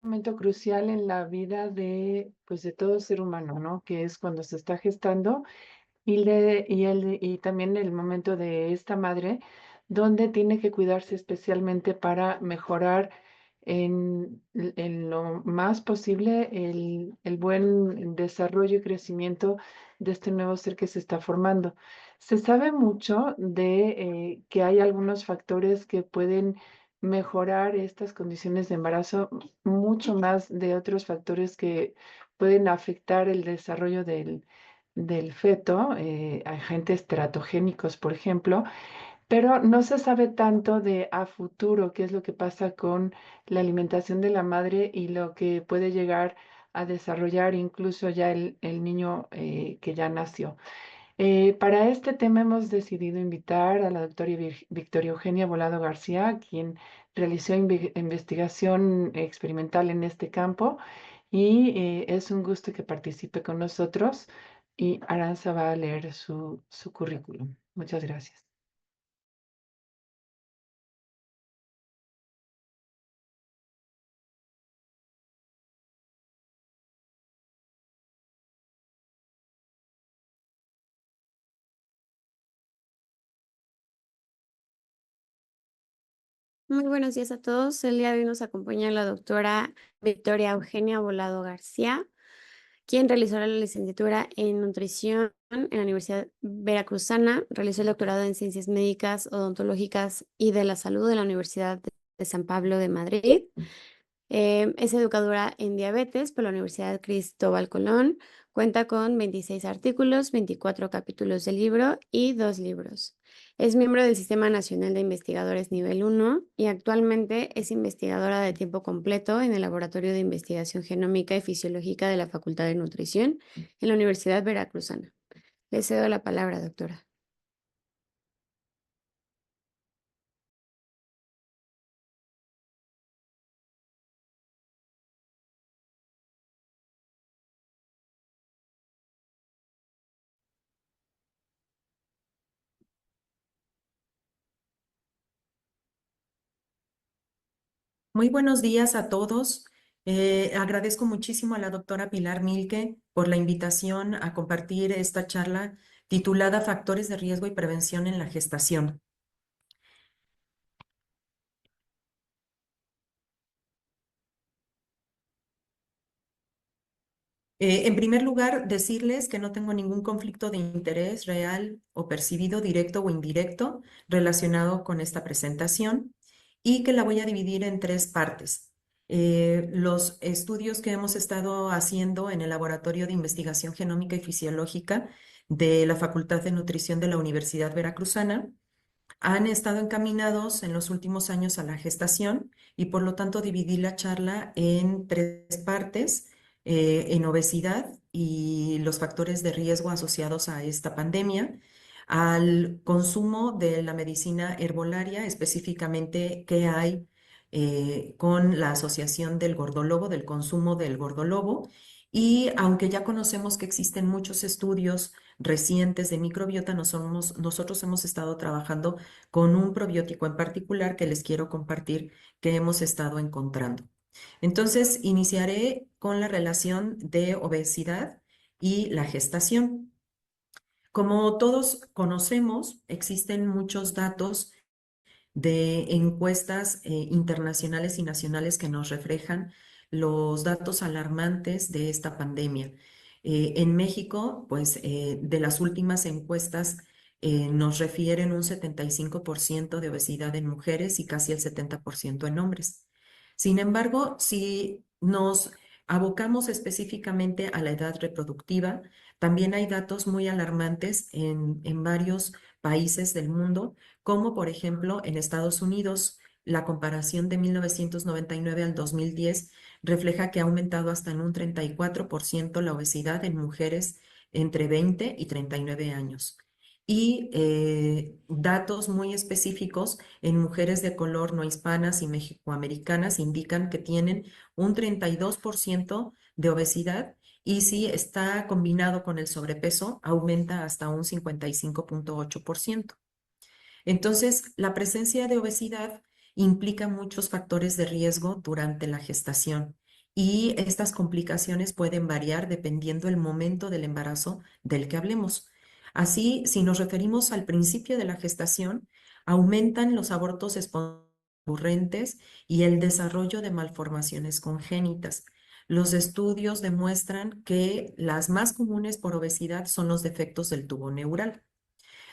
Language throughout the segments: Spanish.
Momento crucial en la vida de, pues, de todo ser humano, ¿no? Que es cuando se está gestando y también el momento de esta madre, donde tiene que cuidarse especialmente para mejorar en lo más posible el buen desarrollo y crecimiento de este nuevo ser que se está formando. Se sabe mucho de que hay algunos factores que pueden mejorar estas condiciones de embarazo, mucho más de otros factores que pueden afectar el desarrollo del feto, agentes teratogénicos, por ejemplo, pero no se sabe tanto de a futuro qué es lo que pasa con la alimentación de la madre y lo que puede llegar a desarrollar incluso ya el niño que ya nació. Para este tema hemos decidido invitar a la doctora Victoria Eugenia Volado García, quien realizó investigación experimental en este campo y es un gusto que participe con nosotros y Aranza va a leer su currículum. Muchas gracias. Muy buenos días a todos. El día de hoy nos acompaña la doctora Victoria Eugenia Volado García, quien realizó la licenciatura en nutrición en la Universidad Veracruzana, realizó el doctorado en ciencias médicas, odontológicas y de la salud en la Universidad de San Pablo de Madrid. Es educadora en diabetes por la Universidad Cristóbal Colón. Cuenta con 26 artículos, 24 capítulos de libro y 2 libros. Es miembro del Sistema Nacional de Investigadores Nivel 1 y actualmente es investigadora de tiempo completo en el Laboratorio de Investigación Genómica y Fisiológica de la Facultad de Nutrición en la Universidad Veracruzana. Le cedo la palabra, doctora. Muy buenos días a todos. Agradezco muchísimo a la doctora Pilar Milke por la invitación a compartir esta charla titulada Factores de riesgo y prevención en la gestación. En primer lugar, decirles que no tengo ningún conflicto de interés real o percibido, directo o indirecto, relacionado con esta presentación y que la voy a dividir en tres partes. Los estudios que hemos estado haciendo en el Laboratorio de Investigación Genómica y Fisiológica de la Facultad de Nutrición de la Universidad Veracruzana han estado encaminados en los últimos años a la gestación y por lo tanto dividí la charla en tres partes, en obesidad y los factores de riesgo asociados a esta pandemia, al consumo de la medicina herbolaria, específicamente qué hay con la asociación del gordólogo, del consumo del gordólogo. Y aunque ya conocemos que existen muchos estudios recientes de microbiota, nosotros hemos estado trabajando con un probiótico en particular que les quiero compartir que hemos estado encontrando. Entonces, iniciaré con la relación de obesidad y la gestación. Como todos conocemos, existen muchos datos de encuestas internacionales y nacionales que nos reflejan los datos alarmantes de esta pandemia. En México, pues de las últimas encuestas nos refieren un 75% de obesidad en mujeres y casi el 70% en hombres. Sin embargo, si nos abocamos específicamente a la edad reproductiva, también hay datos muy alarmantes en varios países del mundo, como por ejemplo en Estados Unidos. La comparación de 1999 al 2010 refleja que ha aumentado hasta en un 34% la obesidad en mujeres entre 20 y 39 años. Y datos muy específicos en mujeres de color no hispanas y mexicoamericanas indican que tienen un 32% de obesidad y si está combinado con el sobrepeso, aumenta hasta un 55,8%. Entonces, la presencia de obesidad implica muchos factores de riesgo durante la gestación y estas complicaciones pueden variar dependiendo el momento del embarazo del que hablemos. Así, si nos referimos al principio de la gestación, aumentan los abortos espontáneos y el desarrollo de malformaciones congénitas. Los estudios demuestran que las más comunes por obesidad son los defectos del tubo neural.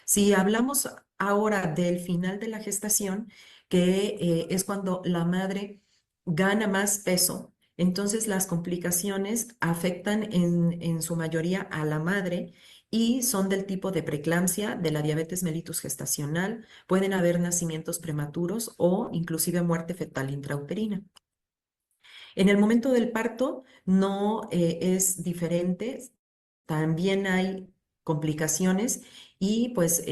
Si hablamos ahora del final de la gestación, que es cuando la madre gana más peso, entonces las complicaciones afectan en su mayoría a la madre y son del tipo de preeclampsia, de la diabetes mellitus gestacional, pueden haber nacimientos prematuros o inclusive muerte fetal intrauterina. En el momento del parto no es diferente, también hay complicaciones y pues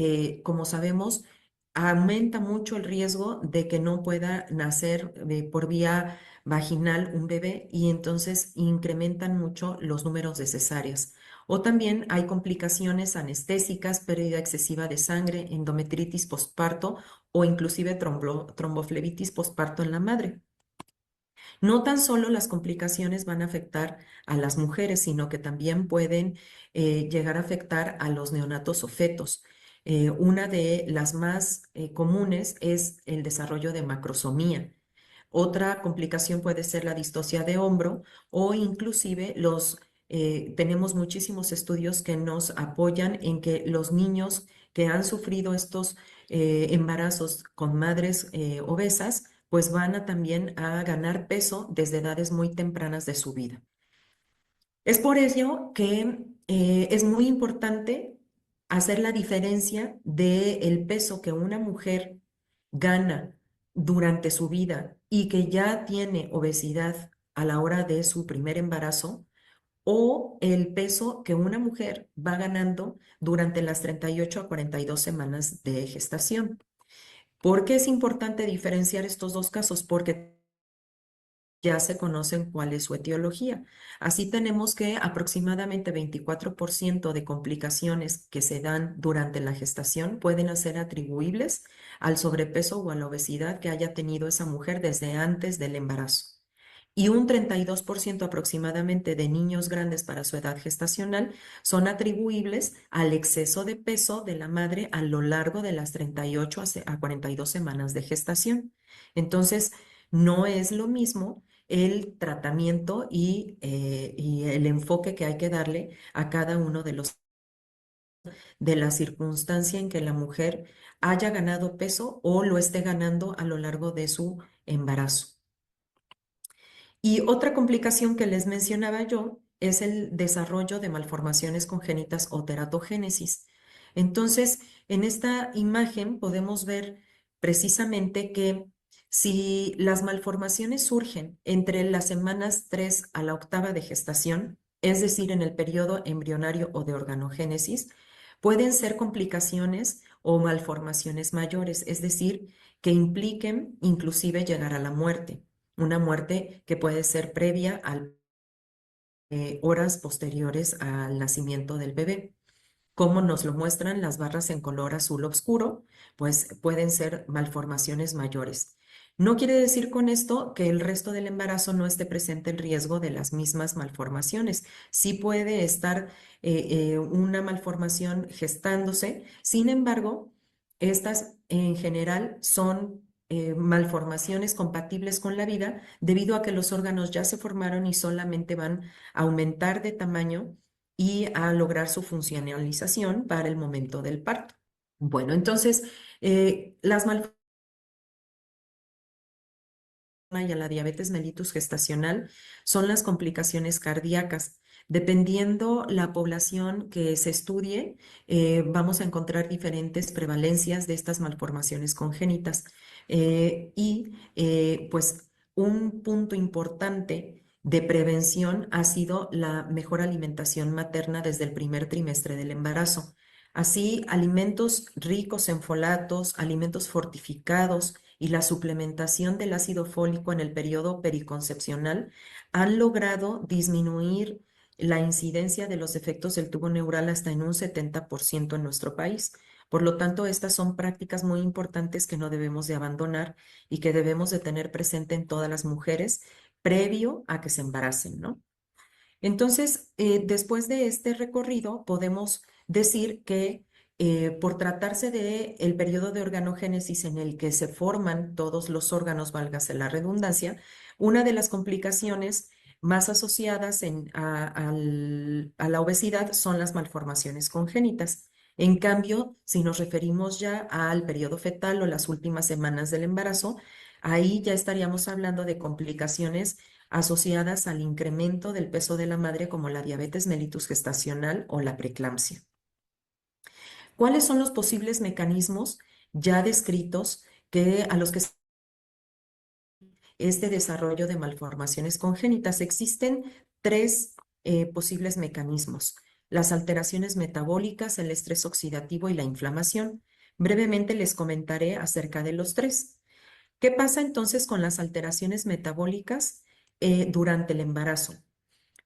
como sabemos aumenta mucho el riesgo de que no pueda nacer por vía vaginal un bebé y entonces incrementan mucho los números de cesáreas. O también hay complicaciones anestésicas, pérdida excesiva de sangre, endometritis postparto o inclusive tromboflebitis postparto en la madre. No tan solo las complicaciones van a afectar a las mujeres, sino que también pueden llegar a afectar a los neonatos o fetos. Una de las más comunes es el desarrollo de macrosomía. Otra complicación puede ser la distocia de hombro o inclusive tenemos muchísimos estudios que nos apoyan en que los niños que han sufrido estos embarazos con madres obesas, pues van a también a ganar peso desde edades muy tempranas de su vida. Es por ello que es muy importante hacer la diferencia del peso que una mujer gana durante su vida y que ya tiene obesidad a la hora de su primer embarazo o el peso que una mujer va ganando durante las 38 a 42 semanas de gestación. ¿Por qué es importante diferenciar estos dos casos? Porque ya se conocen cuál es su etiología. Así tenemos que aproximadamente 24% de complicaciones que se dan durante la gestación pueden ser atribuibles al sobrepeso o a la obesidad que haya tenido esa mujer desde antes del embarazo. Y un 32% aproximadamente de niños grandes para su edad gestacional son atribuibles al exceso de peso de la madre a lo largo de las 38 a 42 semanas de gestación. Entonces, no es lo mismo el tratamiento y el enfoque que hay que darle a cada uno de la circunstancia en que la mujer haya ganado peso o lo esté ganando a lo largo de su embarazo. Y otra complicación que les mencionaba yo es el desarrollo de malformaciones congénitas o teratogénesis. Entonces, en esta imagen podemos ver precisamente que si las malformaciones surgen entre las semanas 3 a la octava de gestación, es decir, en el periodo embrionario o de organogénesis, pueden ser complicaciones o malformaciones mayores, es decir, que impliquen inclusive llegar a la muerte, una muerte que puede ser previa a horas posteriores al nacimiento del bebé. Como nos lo muestran las barras en color azul oscuro, pues pueden ser malformaciones mayores. No quiere decir con esto que el resto del embarazo no esté presente el riesgo de las mismas malformaciones. Sí puede estar una malformación gestándose, sin embargo, estas en general son malformaciones compatibles con la vida debido a que los órganos ya se formaron y solamente van a aumentar de tamaño y a lograr su funcionalización para el momento del parto. Bueno, entonces, las malformaciones y a la diabetes mellitus gestacional son las complicaciones cardíacas. Dependiendo la población que se estudie, vamos a encontrar diferentes prevalencias de estas malformaciones congénitas. Pues un punto importante de prevención ha sido la mejor alimentación materna desde el primer trimestre del embarazo. Así, alimentos ricos en folatos, alimentos fortificados, y la suplementación del ácido fólico en el periodo periconcepcional han logrado disminuir la incidencia de los efectos del tubo neural hasta en un 70% en nuestro país. Por lo tanto, estas son prácticas muy importantes que no debemos de abandonar y que debemos de tener presente en todas las mujeres previo a que se embaracen, ¿no? Entonces, después de este recorrido, podemos decir que por tratarse de el periodo de organogénesis en el que se forman todos los órganos, válgase la redundancia, una de las complicaciones más asociadas a la obesidad son las malformaciones congénitas. En cambio, si nos referimos ya al periodo fetal o las últimas semanas del embarazo, ahí ya estaríamos hablando de complicaciones asociadas al incremento del peso de la madre como la diabetes mellitus gestacional o la preeclampsia. ¿Cuáles son los posibles mecanismos ya descritos a los que este desarrollo de malformaciones congénitas? Existen tres posibles mecanismos: las alteraciones metabólicas, el estrés oxidativo y la inflamación. Brevemente les comentaré acerca de los tres. ¿Qué pasa entonces con las alteraciones metabólicas durante el embarazo?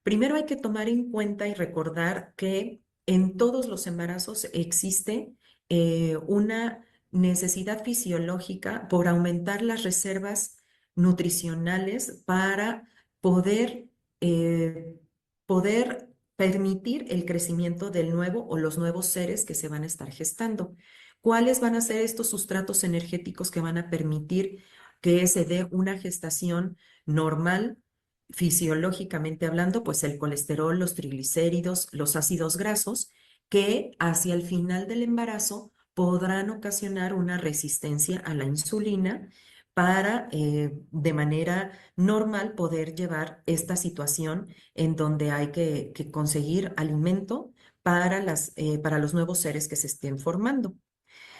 Primero hay que tomar en cuenta y recordar que en todos los embarazos existe una necesidad fisiológica por aumentar las reservas nutricionales para poder, eh, poder permitir el crecimiento del nuevo o los nuevos seres que se van a estar gestando. ¿Cuáles van a ser estos sustratos energéticos que van a permitir que se dé una gestación normal? Fisiológicamente hablando, pues el colesterol, los triglicéridos, los ácidos grasos, que hacia el final del embarazo podrán ocasionar una resistencia a la insulina para de manera normal poder llevar esta situación en donde hay que conseguir alimento para los nuevos seres que se estén formando.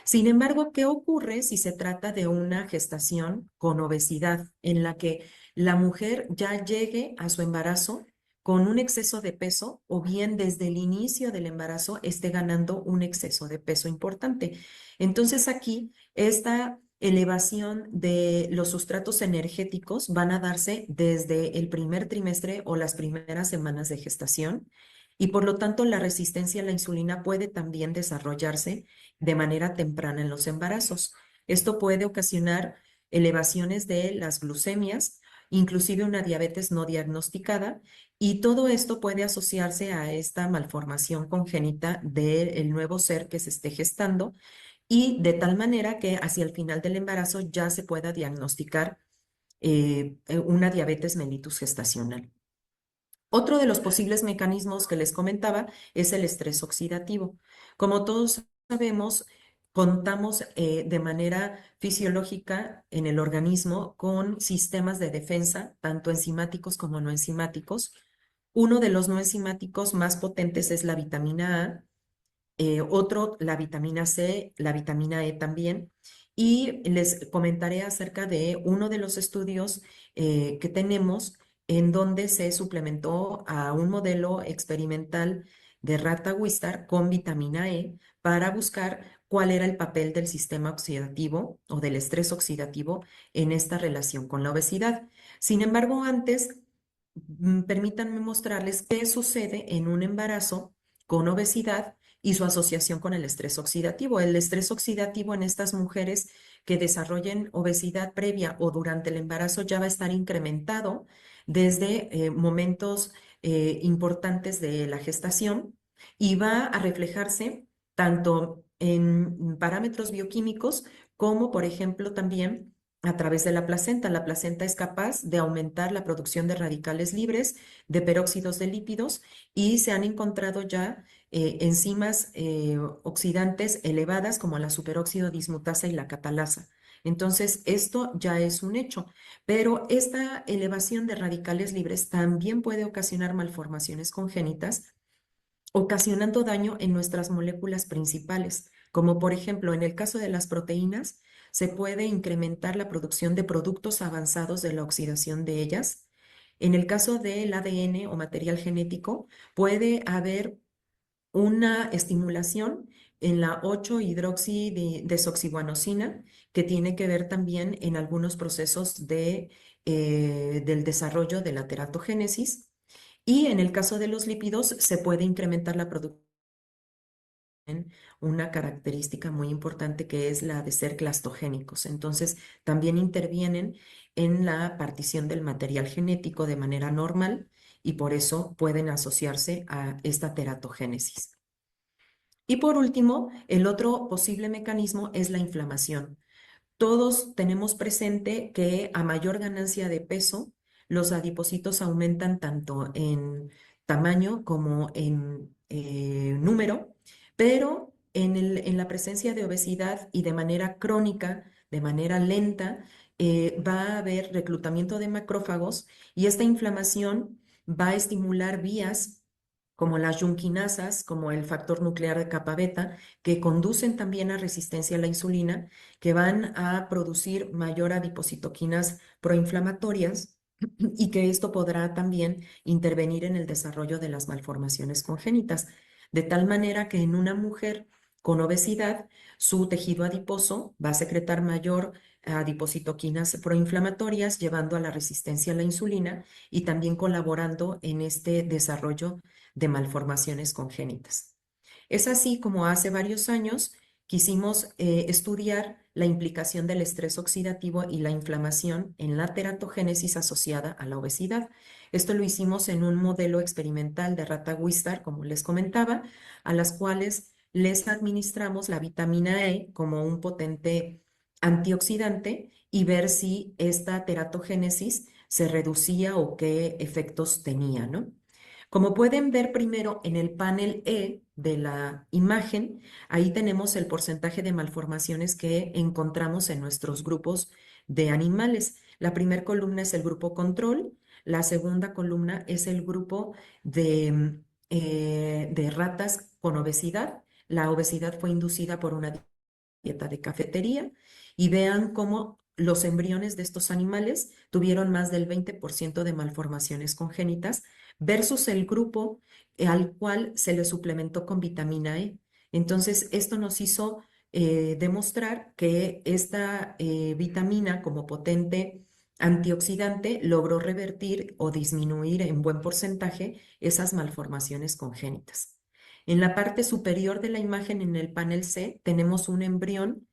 Sin embargo, ¿qué ocurre si se trata de una gestación con obesidad en la que la mujer ya llegue a su embarazo con un exceso de peso o bien desde el inicio del embarazo esté ganando un exceso de peso importante? Entonces aquí esta elevación de los sustratos energéticos van a darse desde el primer trimestre o las primeras semanas de gestación, y por lo tanto la resistencia a la insulina puede también desarrollarse de manera temprana en los embarazos. Esto puede ocasionar elevaciones de las glucemias, inclusive una diabetes no diagnosticada, y todo esto puede asociarse a esta malformación congénita del nuevo ser que se esté gestando, y de tal manera que hacia el final del embarazo ya se pueda diagnosticar una diabetes mellitus gestacional. Otro de los posibles mecanismos que les comentaba es el estrés oxidativo. Como todos sabemos, contamos de manera fisiológica en el organismo con sistemas de defensa, tanto enzimáticos como no enzimáticos. Uno de los no enzimáticos más potentes es la vitamina A, otro la vitamina C, la vitamina E también. Y les comentaré acerca de uno de los estudios que tenemos en donde se suplementó a un modelo experimental de rata Wistar con vitamina E para buscar cuál era el papel del sistema oxidativo o del estrés oxidativo en esta relación con la obesidad. Sin embargo, antes, permítanme mostrarles qué sucede en un embarazo con obesidad y su asociación con el estrés oxidativo. El estrés oxidativo en estas mujeres que desarrollen obesidad previa o durante el embarazo ya va a estar incrementado desde momentos importantes de la gestación, y va a reflejarse tanto en parámetros bioquímicos como, por ejemplo, también a través de la placenta. La placenta es capaz de aumentar la producción de radicales libres, de peróxidos de lípidos, y se han encontrado ya enzimas oxidantes elevadas como la superóxido dismutasa y la catalasa. Entonces, esto ya es un hecho, pero esta elevación de radicales libres también puede ocasionar malformaciones congénitas, ocasionando daño en nuestras moléculas principales, como por ejemplo en el caso de las proteínas, se puede incrementar la producción de productos avanzados de la oxidación de ellas. En el caso del ADN o material genético, puede haber una estimulación en la 8-hidroxidesoxiguanosina, que tiene que ver también en algunos procesos del desarrollo de la teratogénesis. Y en el caso de los lípidos, se puede incrementar la producción una característica muy importante que es la de ser clastogénicos. Entonces, también intervienen en la partición del material genético de manera normal y por eso pueden asociarse a esta teratogénesis. Y por último, el otro posible mecanismo es la inflamación. Todos tenemos presente que a mayor ganancia de peso, los adipocitos aumentan tanto en tamaño como en número, pero en la presencia de obesidad y de manera crónica, de manera lenta, va a haber reclutamiento de macrófagos y esta inflamación va a estimular vías como las yunquinasas, como el factor nuclear de capa beta, que conducen también a resistencia a la insulina, que van a producir mayor adipocitoquinas proinflamatorias y que esto podrá también intervenir en el desarrollo de las malformaciones congénitas, de tal manera que en una mujer con obesidad, su tejido adiposo va a secretar mayor adipocitoquinas proinflamatorias, llevando a la resistencia a la insulina y también colaborando en este desarrollo de malformaciones congénitas. Es así como hace varios años quisimos estudiar la implicación del estrés oxidativo y la inflamación en la teratogénesis asociada a la obesidad. Esto lo hicimos en un modelo experimental de rata Wistar, como les comentaba, a las cuales les administramos la vitamina E como un potente antioxidante y ver si esta teratogénesis se reducía o qué efectos tenía, ¿no? Como pueden ver primero en el panel E de la imagen, ahí tenemos el porcentaje de malformaciones que encontramos en nuestros grupos de animales. La primera columna es el grupo control, la segunda columna es el grupo de ratas con obesidad. La obesidad fue inducida por una dieta de cafetería y vean cómo los embriones de estos animales tuvieron más del 20% de malformaciones congénitas versus el grupo al cual se le suplementó con vitamina E. Entonces, esto nos hizo demostrar que esta vitamina como potente antioxidante logró revertir o disminuir en buen porcentaje esas malformaciones congénitas. En la parte superior de la imagen, en el panel C, tenemos un embrión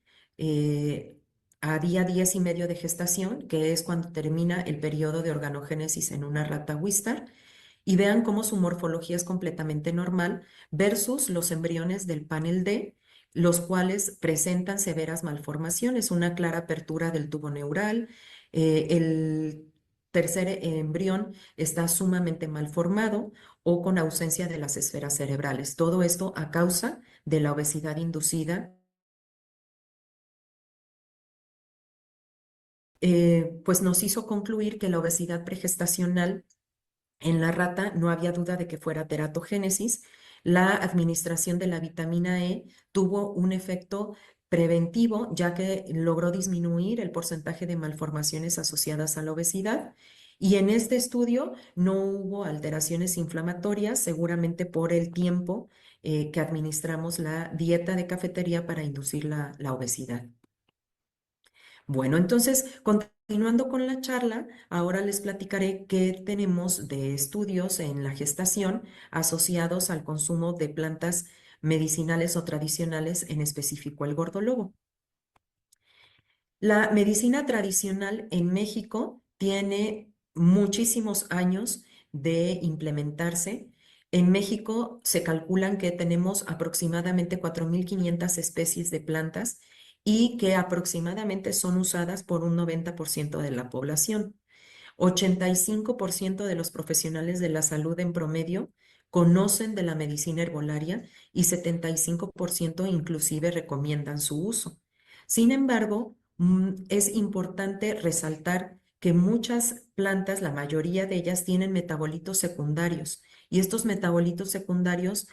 a día 10 y medio de gestación, que es cuando termina el periodo de organogénesis en una rata Wistar, y vean cómo su morfología es completamente normal versus los embriones del panel D, los cuales presentan severas malformaciones, una clara apertura del tubo neural, el tercer embrión está sumamente mal formado o con ausencia de las esferas cerebrales. Todo esto a causa de la obesidad inducida. Pues nos hizo concluir que la obesidad pregestacional en la rata no había duda de que fuera teratogénesis. La administración de la vitamina E tuvo un efecto preventivo, ya que logró disminuir el porcentaje de malformaciones asociadas a la obesidad. Y en este estudio no hubo alteraciones inflamatorias, seguramente por el tiempo que administramos la dieta de cafetería para inducir la obesidad. Bueno, entonces, continuando con la charla, ahora les platicaré qué tenemos de estudios en la gestación asociados al consumo de plantas medicinales o tradicionales, en específico el gordolobo. La medicina tradicional en México tiene muchísimos años de implementarse. En México se calculan que tenemos aproximadamente 4.500 especies de plantas y que aproximadamente son usadas por un 90% de la población. 85% de los profesionales de la salud en promedio conocen de la medicina herbolaria y 75% inclusive recomiendan su uso. Sin embargo, es importante resaltar que muchas plantas, la mayoría de ellas, tienen metabolitos secundarios y estos metabolitos secundarios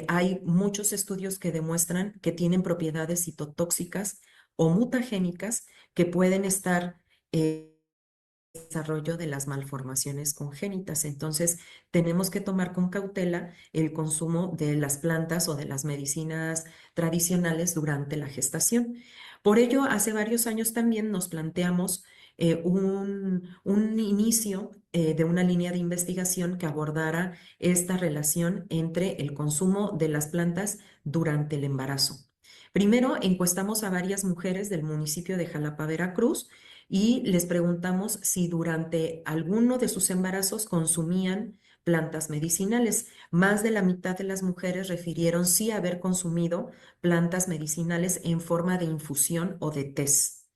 hay muchos estudios que demuestran que tienen propiedades citotóxicas o mutagénicas que pueden estar desarrollo de las malformaciones congénitas. Entonces, tenemos que tomar con cautela el consumo de las plantas o de las medicinas tradicionales durante la gestación. Por ello, hace varios años también nos planteamos un inicio de una línea de investigación que abordara esta relación entre el consumo de las plantas durante el embarazo. Primero, encuestamos a varias mujeres del municipio de Jalapa, Veracruz, y les preguntamos si durante alguno de sus embarazos consumían plantas medicinales. Más de la mitad de las mujeres refirieron sí haber consumido plantas medicinales en forma de infusión o de tés.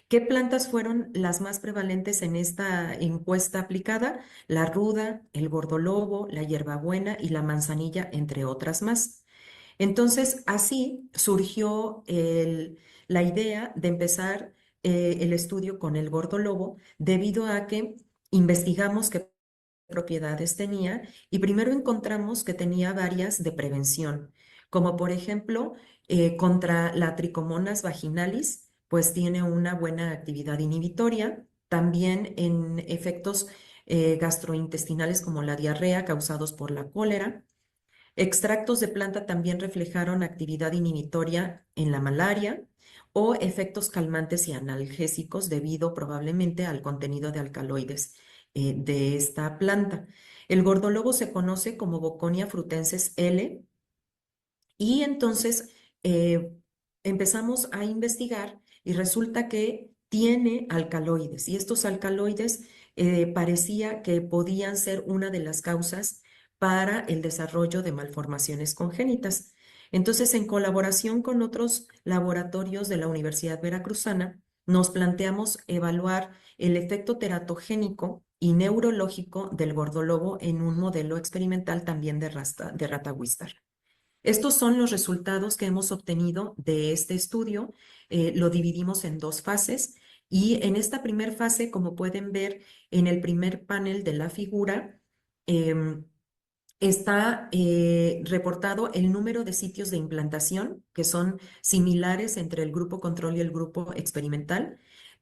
¿Qué plantas fueron las más prevalentes en esta encuesta aplicada? La ruda, el gordolobo, la hierbabuena y la manzanilla, entre otras más. Entonces, así surgió la idea de empezar el estudio con el gordolobo, debido a que investigamos qué propiedades tenía y primero encontramos que tenía varias de prevención, como por ejemplo contra la Trichomonas vaginalis, pues tiene una buena actividad inhibitoria, también en efectos gastrointestinales como la diarrea causados por la cólera. Extractos de planta también reflejaron actividad inhibitoria en la malaria o efectos calmantes y analgésicos debido probablemente al contenido de alcaloides de esta planta. El gordolobo se conoce como Boconia frutensis L, y entonces empezamos a investigar y resulta que tiene alcaloides, y estos alcaloides parecía que podían ser una de las causas para el desarrollo de malformaciones congénitas. Entonces, en colaboración con otros laboratorios de la Universidad Veracruzana, nos planteamos evaluar el efecto teratogénico y neurológico del gordolobo en un modelo experimental también de rata Wistar. Estos son los resultados que hemos obtenido de este estudio. Lo dividimos en dos fases, y en esta primera fase, como pueden ver en el primer panel de la figura, está reportado el número de sitios de implantación que son similares entre el grupo control y el grupo experimental,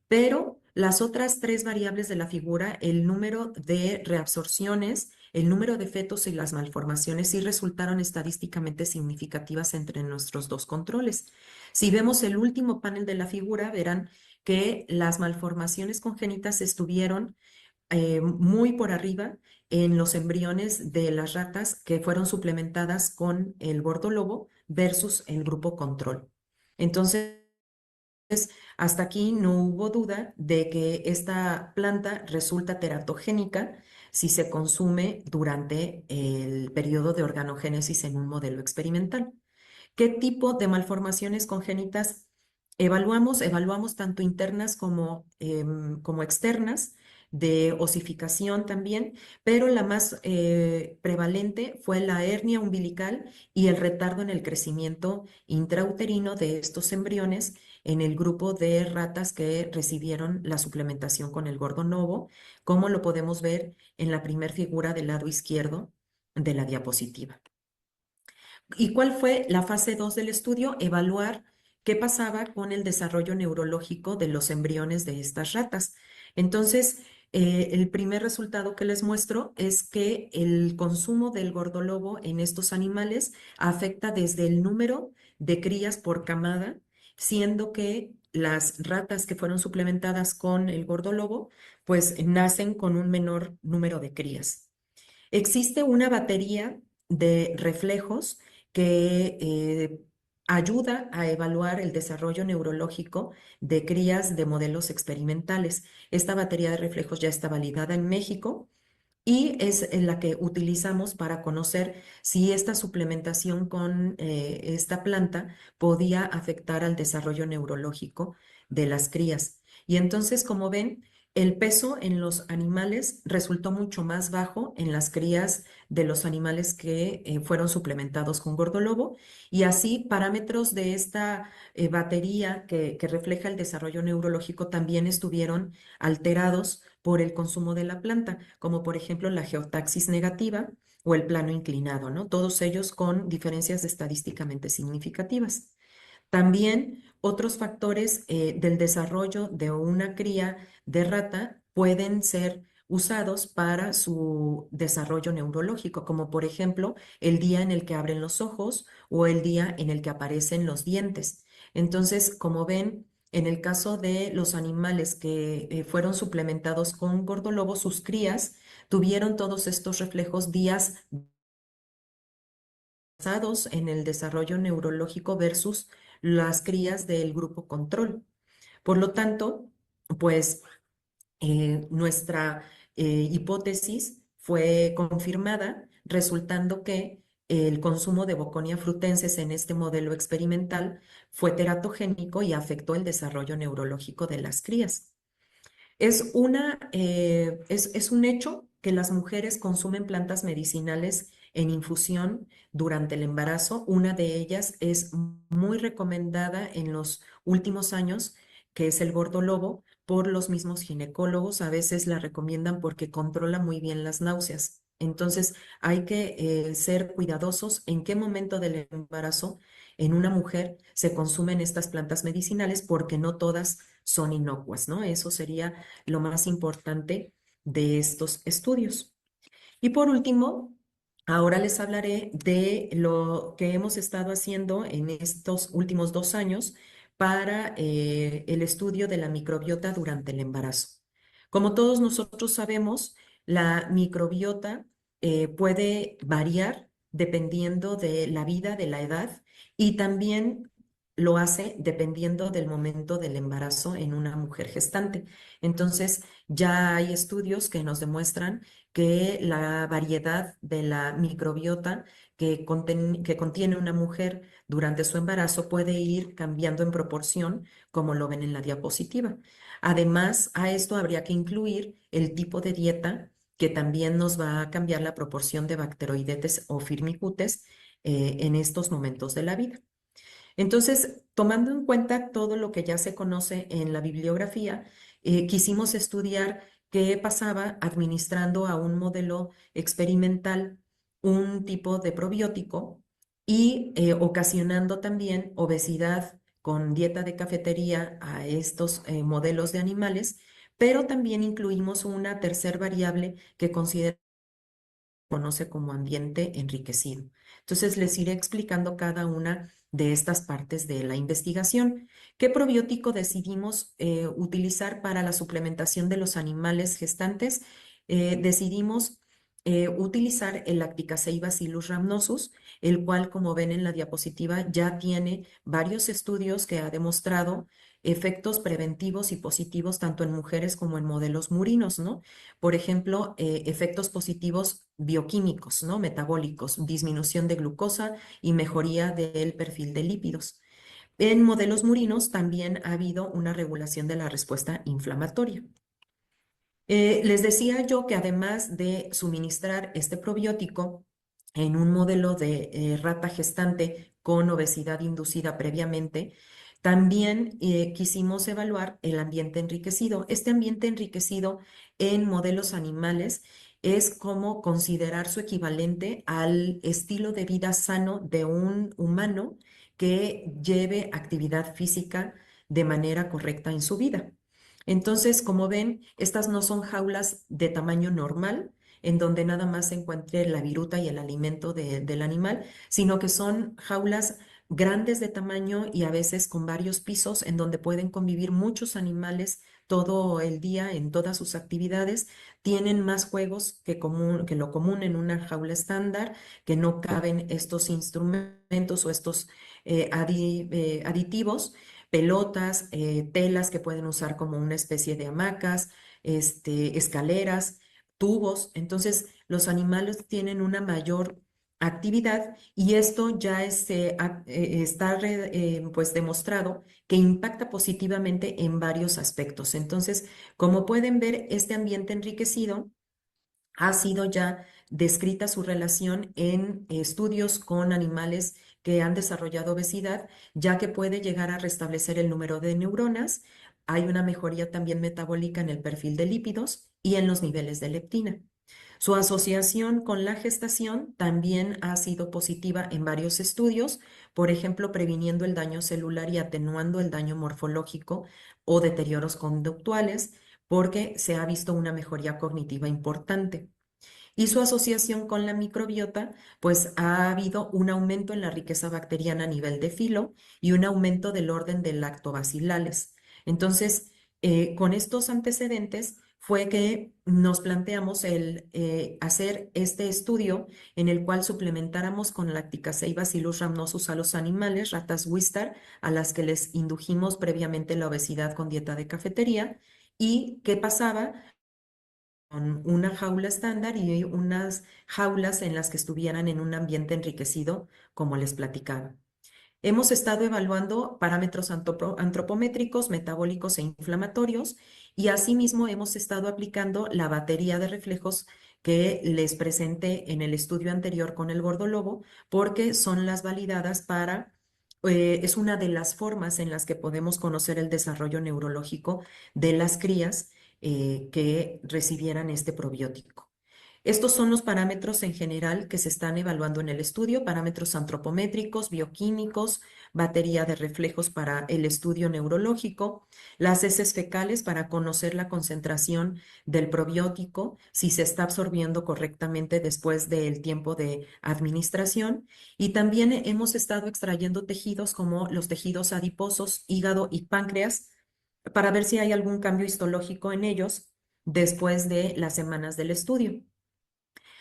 pero las otras tres variables de la figura, el número de reabsorciones, el número de fetos y las malformaciones, sí resultaron estadísticamente significativas entre nuestros dos controles. Si vemos el último panel de la figura, verán que las malformaciones congénitas estuvieron muy por arriba en los embriones de las ratas que fueron suplementadas con el gordolobo versus el grupo control. Entonces, hasta aquí no hubo duda de que esta planta resulta teratogénica si se consume durante el periodo de organogénesis en un modelo experimental. ¿Qué tipo de malformaciones congénitas evaluamos? Evaluamos tanto internas como externas, de osificación también, pero la más prevalente fue la hernia umbilical y el retardo en el crecimiento intrauterino de estos embriones en el grupo de ratas que recibieron la suplementación con el gordonovo, como lo podemos ver en la primera figura del lado izquierdo de la diapositiva. ¿Y cuál fue la fase 2 del estudio? Evaluar qué pasaba con el desarrollo neurológico de los embriones de estas ratas. Entonces, el primer resultado que les muestro es que el consumo del gordolobo en estos animales afecta desde el número de crías por camada, siendo que las ratas que fueron suplementadas con el gordolobo, pues nacen con un menor número de crías. Existe una batería de reflejos que ayuda a evaluar el desarrollo neurológico de crías de modelos experimentales. Esta batería de reflejos ya está validada en México y es la que utilizamos para conocer si esta suplementación con esta planta podía afectar al desarrollo neurológico de las crías. Y entonces, como ven, el peso en los animales resultó mucho más bajo en las crías de los animales que fueron suplementados con gordolobo, y así parámetros de esta batería que refleja el desarrollo neurológico también estuvieron alterados por el consumo de la planta, como por ejemplo la geotaxis negativa o el plano inclinado, ¿no? Todos ellos con diferencias estadísticamente significativas. También otros factores del desarrollo de una cría de rata pueden ser usados para su desarrollo neurológico, como por ejemplo el día en el que abren los ojos o el día en el que aparecen los dientes. Entonces, como ven, en el caso de los animales que fueron suplementados con gordolobo, sus crías tuvieron todos estos reflejos días basados en el desarrollo neurológico versus las crías del grupo control. Por lo tanto, pues nuestra hipótesis fue confirmada, resultando que el consumo de Bocconia frutensis en este modelo experimental fue teratogénico y afectó el desarrollo neurológico de las crías. Es un hecho que las mujeres consumen plantas medicinales en infusión durante el embarazo. Una de ellas es muy recomendada en los últimos años, que es el gordolobo, por los mismos ginecólogos. A veces la recomiendan porque controla muy bien las náuseas. Entonces, hay que ser cuidadosos en qué momento del embarazo en una mujer se consumen estas plantas medicinales, porque no todas son inocuas, ¿no? Eso sería lo más importante de estos estudios. Y por último, ahora les hablaré de lo que hemos estado haciendo en estos últimos 2 años para el estudio de la microbiota durante el embarazo. Como todos nosotros sabemos, la microbiota puede variar dependiendo de la vida, de la edad, y también lo hace dependiendo del momento del embarazo en una mujer gestante. Entonces, ya hay estudios que nos demuestran que la variedad de la microbiota que contiene una mujer durante su embarazo puede ir cambiando en proporción, como lo ven en la diapositiva. Además, a esto habría que incluir el tipo de dieta, que también nos va a cambiar la proporción de bacteroidetes o firmicutes en estos momentos de la vida. Entonces, tomando en cuenta todo lo que ya se conoce en la bibliografía, quisimos estudiar qué pasaba administrando a un modelo experimental un tipo de probiótico y ocasionando también obesidad con dieta de cafetería a estos modelos de animales, pero también incluimos una tercer variable que conoce como ambiente enriquecido. Entonces, les iré explicando cada una de estas partes de la investigación. ¿Qué probiótico decidimos utilizar para la suplementación de los animales gestantes? Decidimos utilizar el Lacticacea bacillus rhamnosus, el cual, como ven en la diapositiva, ya tiene varios estudios que ha demostrado efectos preventivos y positivos tanto en mujeres como en modelos murinos, ¿no? Por ejemplo, efectos positivos bioquímicos, ¿no? Metabólicos, disminución de glucosa y mejoría del perfil de lípidos. En modelos murinos también ha habido una regulación de la respuesta inflamatoria. Les decía yo que además de suministrar este probiótico en un modelo de rata gestante con obesidad inducida previamente, también quisimos evaluar el ambiente enriquecido. Este ambiente enriquecido en modelos animales es como considerar su equivalente al estilo de vida sano de un humano que lleve actividad física de manera correcta en su vida. Entonces, como ven, estas no son jaulas de tamaño normal, en donde nada más se encuentre la viruta y el alimento del animal, sino que son jaulas grandes de tamaño y a veces con varios pisos, en donde pueden convivir muchos animales todo el día en todas sus actividades. Tienen más juegos que lo común en una jaula estándar, que no caben estos instrumentos o estos aditivos, pelotas, telas que pueden usar como una especie de hamacas, escaleras, tubos. Entonces, los animales tienen una mayor actividad y esto ya está pues demostrado que impacta positivamente en varios aspectos. Entonces, como pueden ver, este ambiente enriquecido ha sido ya descrita su relación en estudios con animales que han desarrollado obesidad, ya que puede llegar a restablecer el número de neuronas. Hay una mejoría también metabólica en el perfil de lípidos y en los niveles de leptina. Su asociación con la gestación también ha sido positiva en varios estudios, por ejemplo, previniendo el daño celular y atenuando el daño morfológico o deterioros conductuales, porque se ha visto una mejoría cognitiva importante. Y su asociación con la microbiota, pues ha habido un aumento en la riqueza bacteriana a nivel de filo y un aumento del orden de lactobacilales. Entonces, con estos antecedentes fue que nos planteamos el hacer este estudio en el cual suplementáramos con lacticacea y Bacillus rhamnosus a los animales, ratas Wistar, a las que les indujimos previamente la obesidad con dieta de cafetería, y qué pasaba con una jaula estándar y unas jaulas en las que estuvieran en un ambiente enriquecido, como les platicaba. Hemos estado evaluando parámetros antropométricos, metabólicos e inflamatorios, y asimismo hemos estado aplicando la batería de reflejos que les presenté en el estudio anterior con el gordo lobo, porque son las validadas para, es una de las formas en las que podemos conocer el desarrollo neurológico de las crías que recibieran este probiótico. Estos son los parámetros en general que se están evaluando en el estudio: parámetros antropométricos, bioquímicos, batería de reflejos para el estudio neurológico, las heces fecales para conocer la concentración del probiótico, si se está absorbiendo correctamente después del tiempo de administración, y también hemos estado extrayendo tejidos como los tejidos adiposos, hígado y páncreas para ver si hay algún cambio histológico en ellos después de las semanas del estudio.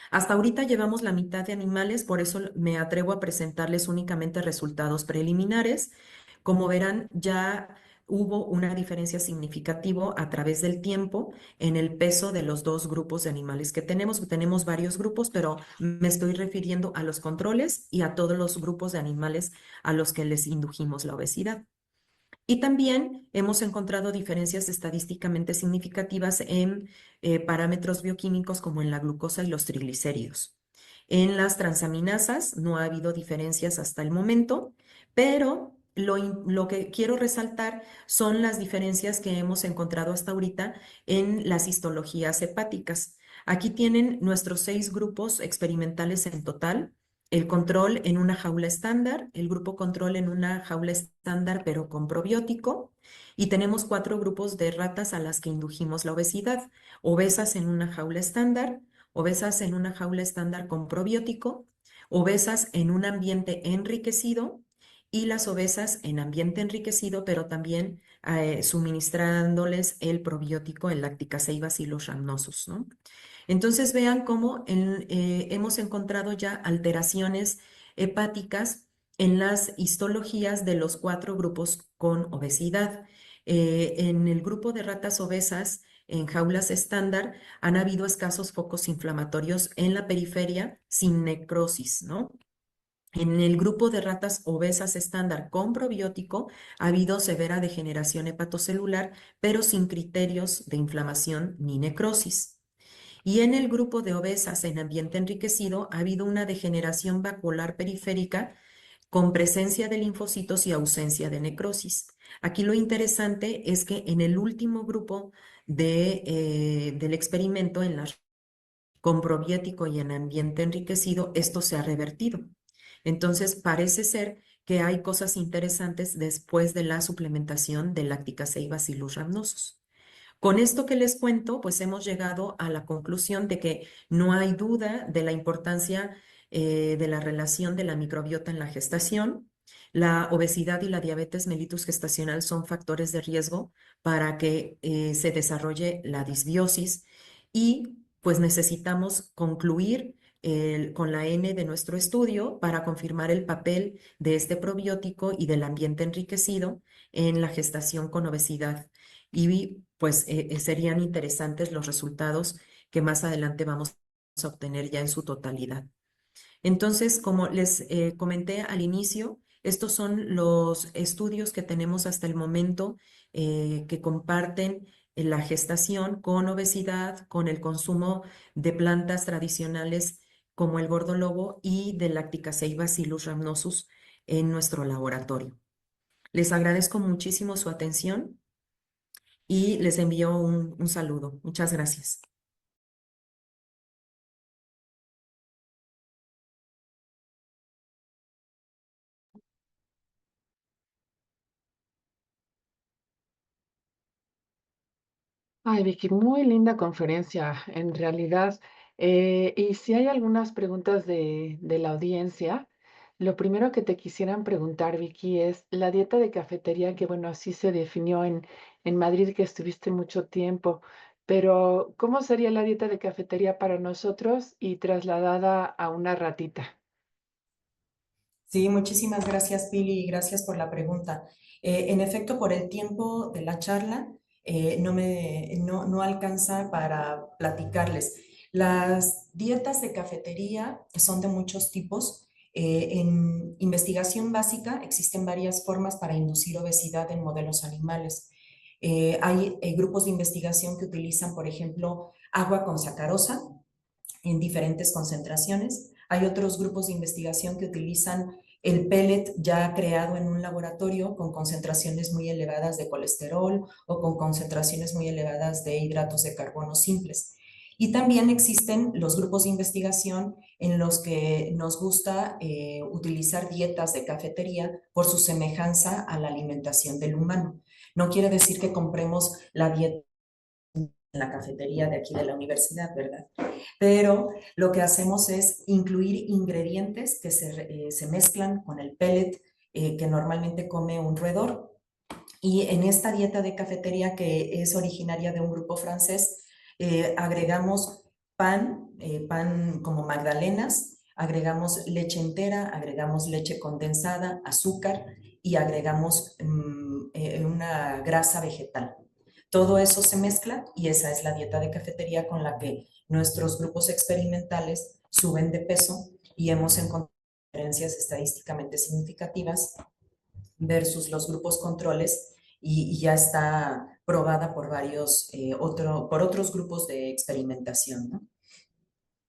Hasta ahorita llevamos la mitad de animales, por eso me atrevo a presentarles únicamente resultados preliminares. Como verán, ya hubo una diferencia significativa a través del tiempo en el peso de los dos grupos de animales que tenemos. Tenemos varios grupos, pero me estoy refiriendo a los controles y a todos los grupos de animales a los que les indujimos la obesidad. Y también hemos encontrado diferencias estadísticamente significativas en parámetros bioquímicos como en la glucosa y los triglicéridos. En las transaminasas no ha habido diferencias hasta el momento, pero lo que quiero resaltar son las diferencias que hemos encontrado hasta ahorita en las histologías hepáticas. Aquí tienen nuestros 6 grupos experimentales en total. El control en una jaula estándar, el grupo control en una jaula estándar pero con probiótico, y tenemos 4 grupos de ratas a las que indujimos la obesidad: obesas en una jaula estándar, obesas en una jaula estándar con probiótico, obesas en un ambiente enriquecido, y las obesas en ambiente enriquecido pero también suministrándoles el probiótico, el Lacticacea y Bacillus rhamnosus, ¿no? Entonces vean cómo hemos encontrado ya alteraciones hepáticas en las histologías de los 4 grupos con obesidad. En el grupo de ratas obesas en jaulas estándar han habido escasos focos inflamatorios en la periferia sin necrosis, ¿no? En el grupo de ratas obesas estándar con probiótico ha habido severa degeneración hepatocelular, pero sin criterios de inflamación ni necrosis. Y en el grupo de obesas en ambiente enriquecido ha habido una degeneración vacuolar periférica con presencia de linfocitos y ausencia de necrosis. Aquí lo interesante es que en el último grupo del experimento, con probiótico y en ambiente enriquecido, esto se ha revertido. Entonces, parece ser que hay cosas interesantes después de la suplementación de Lacticacea y Bacillus rhamnosus. Con esto que les cuento, pues hemos llegado a la conclusión de que no hay duda de la importancia de la relación de la microbiota en la gestación. La obesidad y la diabetes mellitus gestacional son factores de riesgo para que se desarrolle la disbiosis, y pues necesitamos concluir con la N de nuestro estudio para confirmar el papel de este probiótico y del ambiente enriquecido en la gestación con obesidad. Y pues serían interesantes los resultados que más adelante vamos a obtener ya en su totalidad. Entonces, como les comenté al inicio, estos son los estudios que tenemos hasta el momento que comparten la gestación con obesidad, con el consumo de plantas tradicionales como el gordo lobo y del Lacticacea y Bacillus rhamnosus en nuestro laboratorio. Les agradezco muchísimo su atención y les envío un saludo. Muchas gracias. Ay, Vicky, muy linda conferencia, en realidad. Y si hay algunas preguntas de la audiencia, lo primero que te quisieran preguntar, Vicky, es la dieta de cafetería, que bueno, así se definió en Madrid, que estuviste mucho tiempo. Pero, ¿cómo sería la dieta de cafetería para nosotros y trasladada a una ratita? Sí, muchísimas gracias, Pili, y gracias por la pregunta. En efecto, por el tiempo de la charla, no alcanza para platicarles. Las dietas de cafetería son de muchos tipos. En investigación básica existen varias formas para inducir obesidad en modelos animales. Hay grupos de investigación que utilizan, por ejemplo, agua con sacarosa en diferentes concentraciones. Hay otros grupos de investigación que utilizan el pellet ya creado en un laboratorio con concentraciones muy elevadas de colesterol o con concentraciones muy elevadas de hidratos de carbono simples. Y también existen los grupos de investigación en los que nos gusta utilizar dietas de cafetería por su semejanza a la alimentación del humano. No quiere decir que compremos la dieta en la cafetería de aquí de la universidad, ¿verdad? Pero lo que hacemos es incluir ingredientes que se mezclan con el pellet que normalmente come un roedor. Y en esta dieta de cafetería que es originaria de un grupo francés, agregamos pan como magdalenas, agregamos leche entera, agregamos leche condensada, azúcar y agregamos una grasa vegetal. Todo eso se mezcla y esa es la dieta de cafetería con la que nuestros grupos experimentales suben de peso y hemos encontrado diferencias estadísticamente significativas versus los grupos controles y ya está probada por por otros grupos de experimentación, ¿no?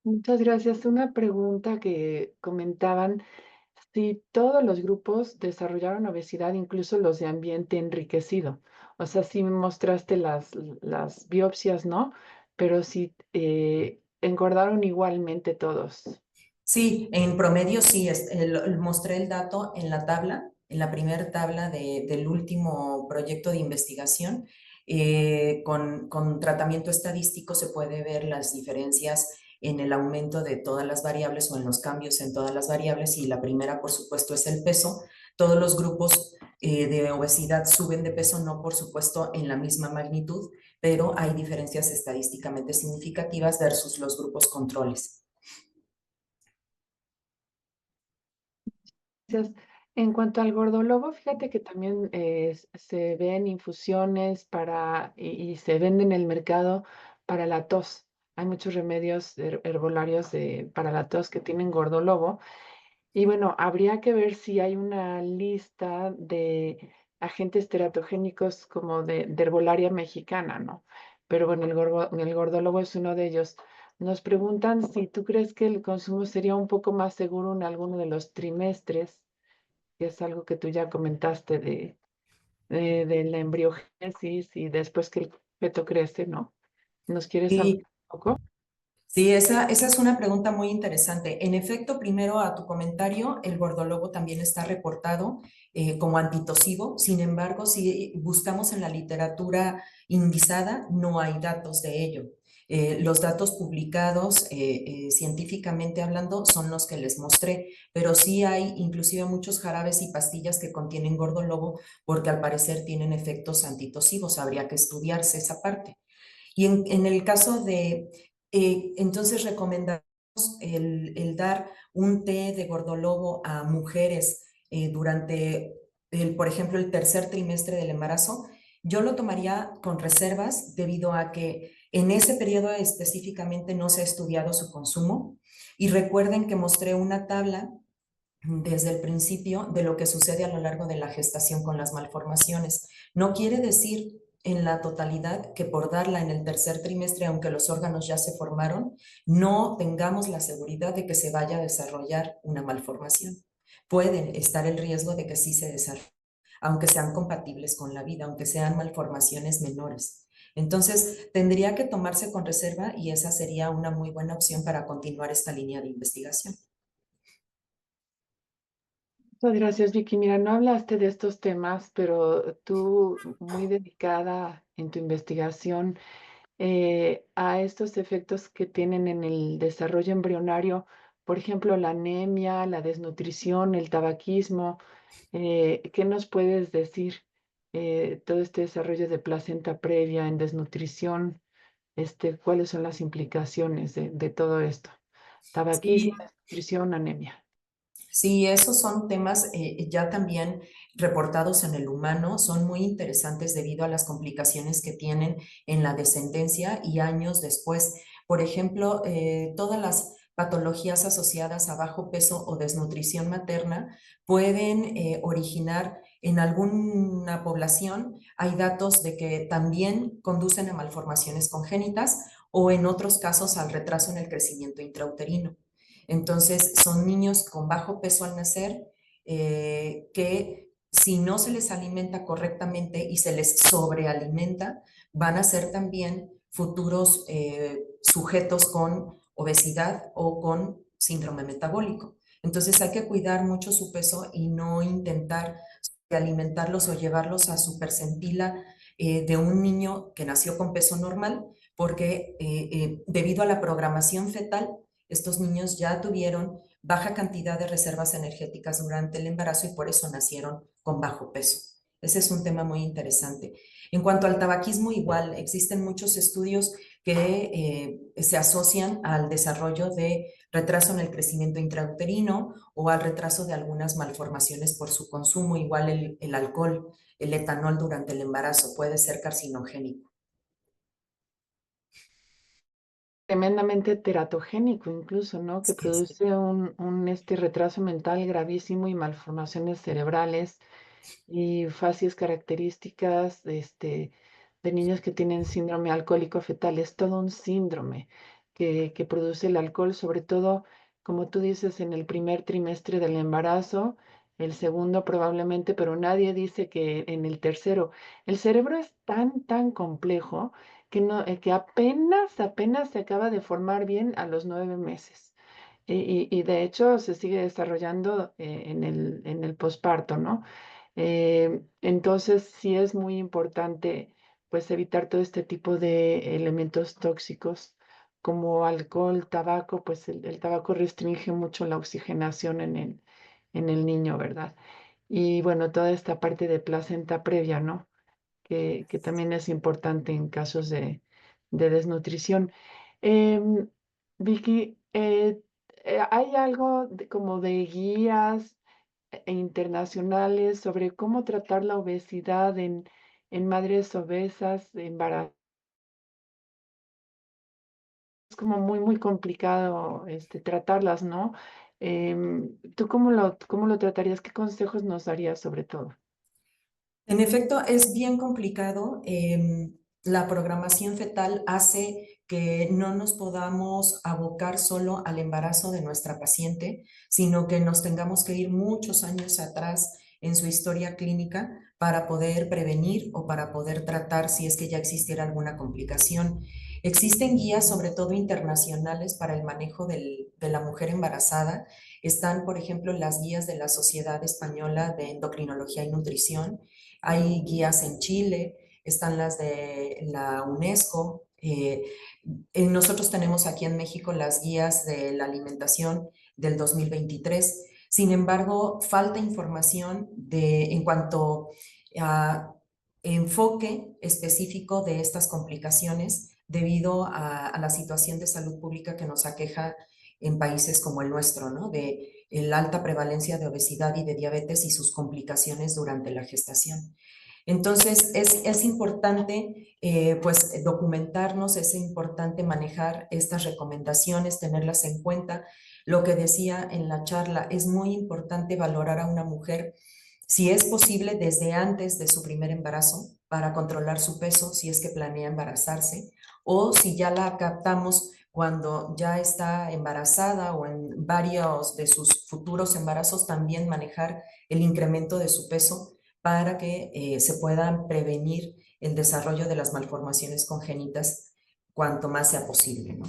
Muchas gracias. Una pregunta que comentaban, si todos los grupos desarrollaron obesidad, incluso los de ambiente enriquecido. O sea, sí me mostraste las biopsias, ¿no? Pero si engordaron igualmente todos. Sí, en promedio sí, mostré el dato en la tabla, en la primera tabla del último proyecto de investigación. Con tratamiento estadístico se puede ver las diferencias en el aumento de todas las variables o en los cambios en todas las variables y la primera, por supuesto, es el peso. Todos los grupos de obesidad suben de peso, no por supuesto en la misma magnitud, pero hay diferencias estadísticamente significativas versus los grupos controles. Gracias. En cuanto al gordolobo, fíjate que también se ven infusiones y se venden en el mercado para la tos. Hay muchos remedios herbolarios para la tos que tienen gordolobo. Y bueno, habría que ver si hay una lista de agentes teratogénicos como de herbolaria mexicana, ¿no? Pero bueno, el gordólogo es uno de ellos. Nos preguntan si tú crees que el consumo sería un poco más seguro en alguno de los trimestres, que es algo que tú ya comentaste de la embriogénesis y después que el feto crece, ¿no? ¿Nos quieres hablar Sí, un poco? sí, esa es una pregunta muy interesante. En efecto, primero a tu comentario, el gordólogo también está reportado como antitosivo. Sin embargo, si buscamos en la literatura indizada, no hay datos de ello. Los datos publicados científicamente hablando son los que les mostré, pero sí hay inclusive muchos jarabes y pastillas que contienen gordólogo porque al parecer tienen efectos antitosivos. Habría que estudiarse esa parte. Y en el caso entonces recomendamos el dar un té de gordolobo a mujeres durante, por ejemplo, el tercer trimestre del embarazo. Yo lo tomaría con reservas debido a que en ese periodo específicamente no se ha estudiado su consumo. Y recuerden que mostré una tabla desde el principio de lo que sucede a lo largo de la gestación con las malformaciones. No quiere decir en la totalidad que por darla en el tercer trimestre, aunque los órganos ya se formaron, no tengamos la seguridad de que se vaya a desarrollar una malformación. Puede estar el riesgo de que sí se desarrolle, aunque sean compatibles con la vida, aunque sean malformaciones menores. Entonces, tendría que tomarse con reserva y esa sería una muy buena opción para continuar esta línea de investigación. Muchas gracias, Vicky. Mira, no hablaste de estos temas, pero tú muy dedicada en tu investigación a estos efectos que tienen en el desarrollo embrionario, por ejemplo, la anemia, la desnutrición, el tabaquismo. ¿Qué nos puedes decir? todo este desarrollo de placenta previa en desnutrición, ¿cuáles son las implicaciones de todo esto? Tabaquismo, Sí, desnutrición, anemia. sí, esos son temas ya también reportados en el humano, son muy interesantes debido a las complicaciones que tienen en la descendencia y años después. Por ejemplo, todas las patologías asociadas a bajo peso o desnutrición materna pueden originar en alguna población. Hay datos de que también conducen a malformaciones congénitas o en otros casos al retraso en el crecimiento intrauterino. Entonces, son niños con bajo peso al nacer que si no se les alimenta correctamente y se les sobrealimenta, van a ser también futuros sujetos con obesidad o con síndrome metabólico. Entonces hay que cuidar mucho su peso y no intentar alimentarlos o llevarlos a su percentila de un niño que nació con peso normal, porque debido a la programación fetal, estos niños ya tuvieron baja cantidad de reservas energéticas durante el embarazo y por eso nacieron con bajo peso. Ese es un tema muy interesante. En cuanto al tabaquismo, igual existen muchos estudios que se asocian al desarrollo de retraso en el crecimiento intrauterino o al retraso de algunas malformaciones por su consumo. Igual el alcohol, el etanol durante el embarazo puede ser carcinogénico. Tremendamente teratogénico incluso, ¿no? Que Sí, produce un retraso mental gravísimo y malformaciones cerebrales y facies características de niños que tienen síndrome alcohólico fetal. Es todo un síndrome que produce el alcohol, sobre todo, como tú dices, en el primer trimestre del embarazo, el segundo probablemente, pero nadie dice que en el tercero. El cerebro es tan complejo que, no, que apenas se acaba de formar bien a los 9 meses. Y de hecho se sigue desarrollando en el posparto, ¿no? Entonces sí es muy importante pues evitar todo este tipo de elementos tóxicos como alcohol, tabaco, pues el tabaco restringe mucho la oxigenación en el niño, ¿verdad? Y bueno, toda esta parte de placenta previa, ¿no? Que también es importante en casos de desnutrición. Em, Vicky, ¿hay algo como de guías internacionales sobre cómo tratar la obesidad en madres obesas, embarazadas? Es como muy complicado tratarlas, ¿no? ¿Tú cómo lo tratarías? ¿Qué consejos nos darías sobre todo? en efecto, es bien complicado. La programación fetal hace que no nos podamos abocar solo al embarazo de nuestra paciente, sino que nos tengamos que ir muchos años atrás en su historia clínica para poder prevenir o para poder tratar si es que ya existiera alguna complicación. Existen guías, sobre todo internacionales, para el manejo de la mujer embarazada. Están, por ejemplo, las guías de la Sociedad Española de Endocrinología y Nutrición. Hay guías en Chile, están las de la UNESCO. Nosotros tenemos aquí en México las guías de la alimentación del 2023. Sin embargo, falta información en cuanto a enfoque específico de estas complicaciones debido a la situación de salud pública que nos aqueja en países como el nuestro, ¿no? De la alta prevalencia de obesidad y de diabetes y sus complicaciones durante la gestación. Entonces, es importante pues documentarnos, es importante manejar estas recomendaciones, tenerlas en cuenta. Lo que decía en la charla, es muy importante valorar a una mujer, si es posible, desde antes de su primer embarazo, para controlar su peso, si es que planea embarazarse, o si ya la captamos cuando ya está embarazada o en varios de sus futuros embarazos, también manejar el incremento de su peso para que se puedan prevenir el desarrollo de las malformaciones congénitas cuanto más sea posible, ¿no?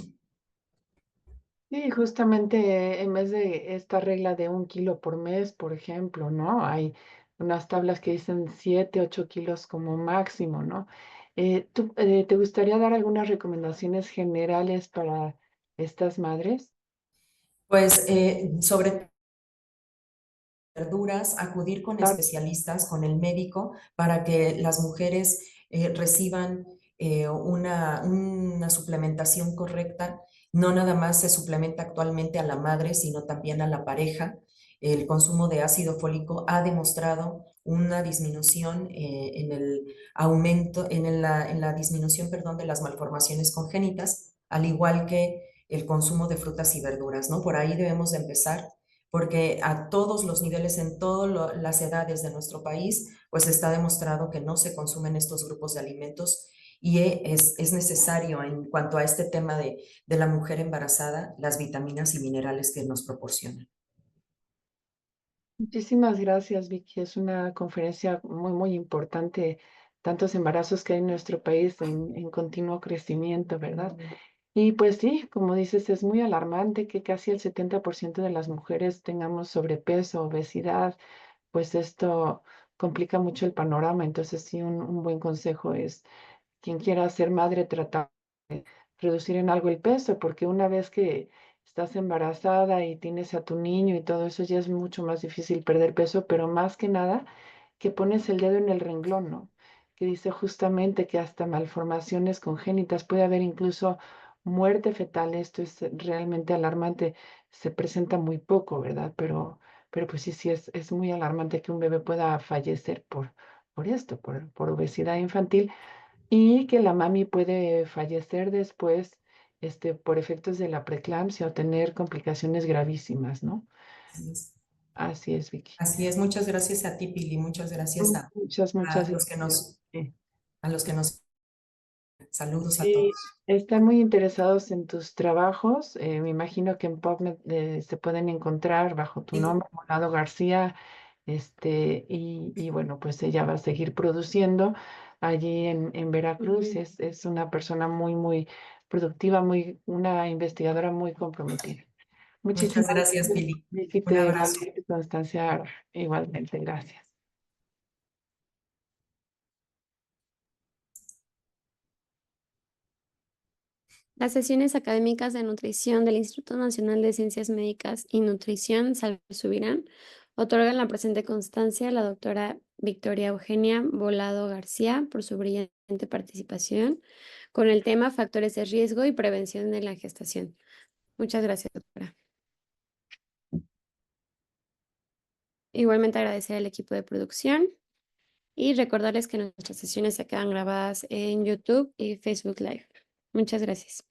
Sí, justamente en vez de esta regla de 1 kilo por mes, por ejemplo, ¿no? Hay unas tablas que dicen 7, 8 kilos como máximo, ¿no? ¿Te gustaría dar algunas recomendaciones generales para estas madres? Pues sobre verduras, acudir con Claro. especialistas, con el médico, para que las mujeres reciban una suplementación correcta. No nada más se suplementa actualmente a la madre, sino también a la pareja. El consumo de ácido fólico ha demostrado una disminución en el aumento, en la disminución, perdón, de las malformaciones congénitas, al igual que el consumo de frutas y verduras, ¿no? Por ahí debemos de empezar, porque a todos los niveles, en todas las edades de nuestro país, pues está demostrado que no se consumen estos grupos de alimentos y es necesario en cuanto a este tema de la mujer embarazada, las vitaminas y minerales que nos proporcionan. Muchísimas gracias, Vicky. Es una conferencia muy, muy importante. Tantos embarazos que hay en nuestro país en continuo crecimiento, ¿verdad? Y pues sí, como dices, es muy alarmante que casi el 70% de las mujeres tengamos sobrepeso, obesidad, pues esto complica mucho el panorama. Entonces sí, un buen consejo es quien quiera ser madre, tratar de reducir en algo el peso, porque una vez que estás embarazada y tienes a tu niño y todo eso, ya es mucho más difícil perder peso, pero más que nada que pones el dedo en el renglón, ¿no? Que dice justamente que hasta malformaciones congénitas puede haber incluso muerte fetal. Esto es realmente alarmante. Se presenta muy poco, ¿verdad? Pero pues sí, sí, es muy alarmante que un bebé pueda fallecer por esto, por obesidad infantil y que la mami puede fallecer después, por efectos de la preeclampsia o tener complicaciones gravísimas, ¿no? Así es. Así es, Vicky. Así es. Muchas gracias a ti, Pili. Muchas gracias Muchas, a muchas los que gracias. Sí. a los que nos saludos a Sí, todos. están muy interesados en tus trabajos. Me imagino que en PubMed se pueden encontrar bajo tu Sí, nombre, Morado García, y bueno, pues ella va a seguir produciendo allí en Veracruz. Es una persona muy, muy productiva, una investigadora muy comprometida. muchas Muchísimas gracias, gracias, Pili. Vicky, Un te abrazo. valoro tu constancia igualmente. Gracias. Las sesiones académicas de nutrición del Instituto Nacional de Ciencias Médicas y Nutrición, Salud Subirán, otorgan la presente constancia a la doctora Victoria Eugenia Volado García por su brillante participación con el tema Factores de riesgo y prevención de la gestación. Muchas gracias, doctora. Igualmente agradecer al equipo de producción y recordarles que nuestras sesiones se quedan grabadas en YouTube y Facebook Live. Muchas gracias.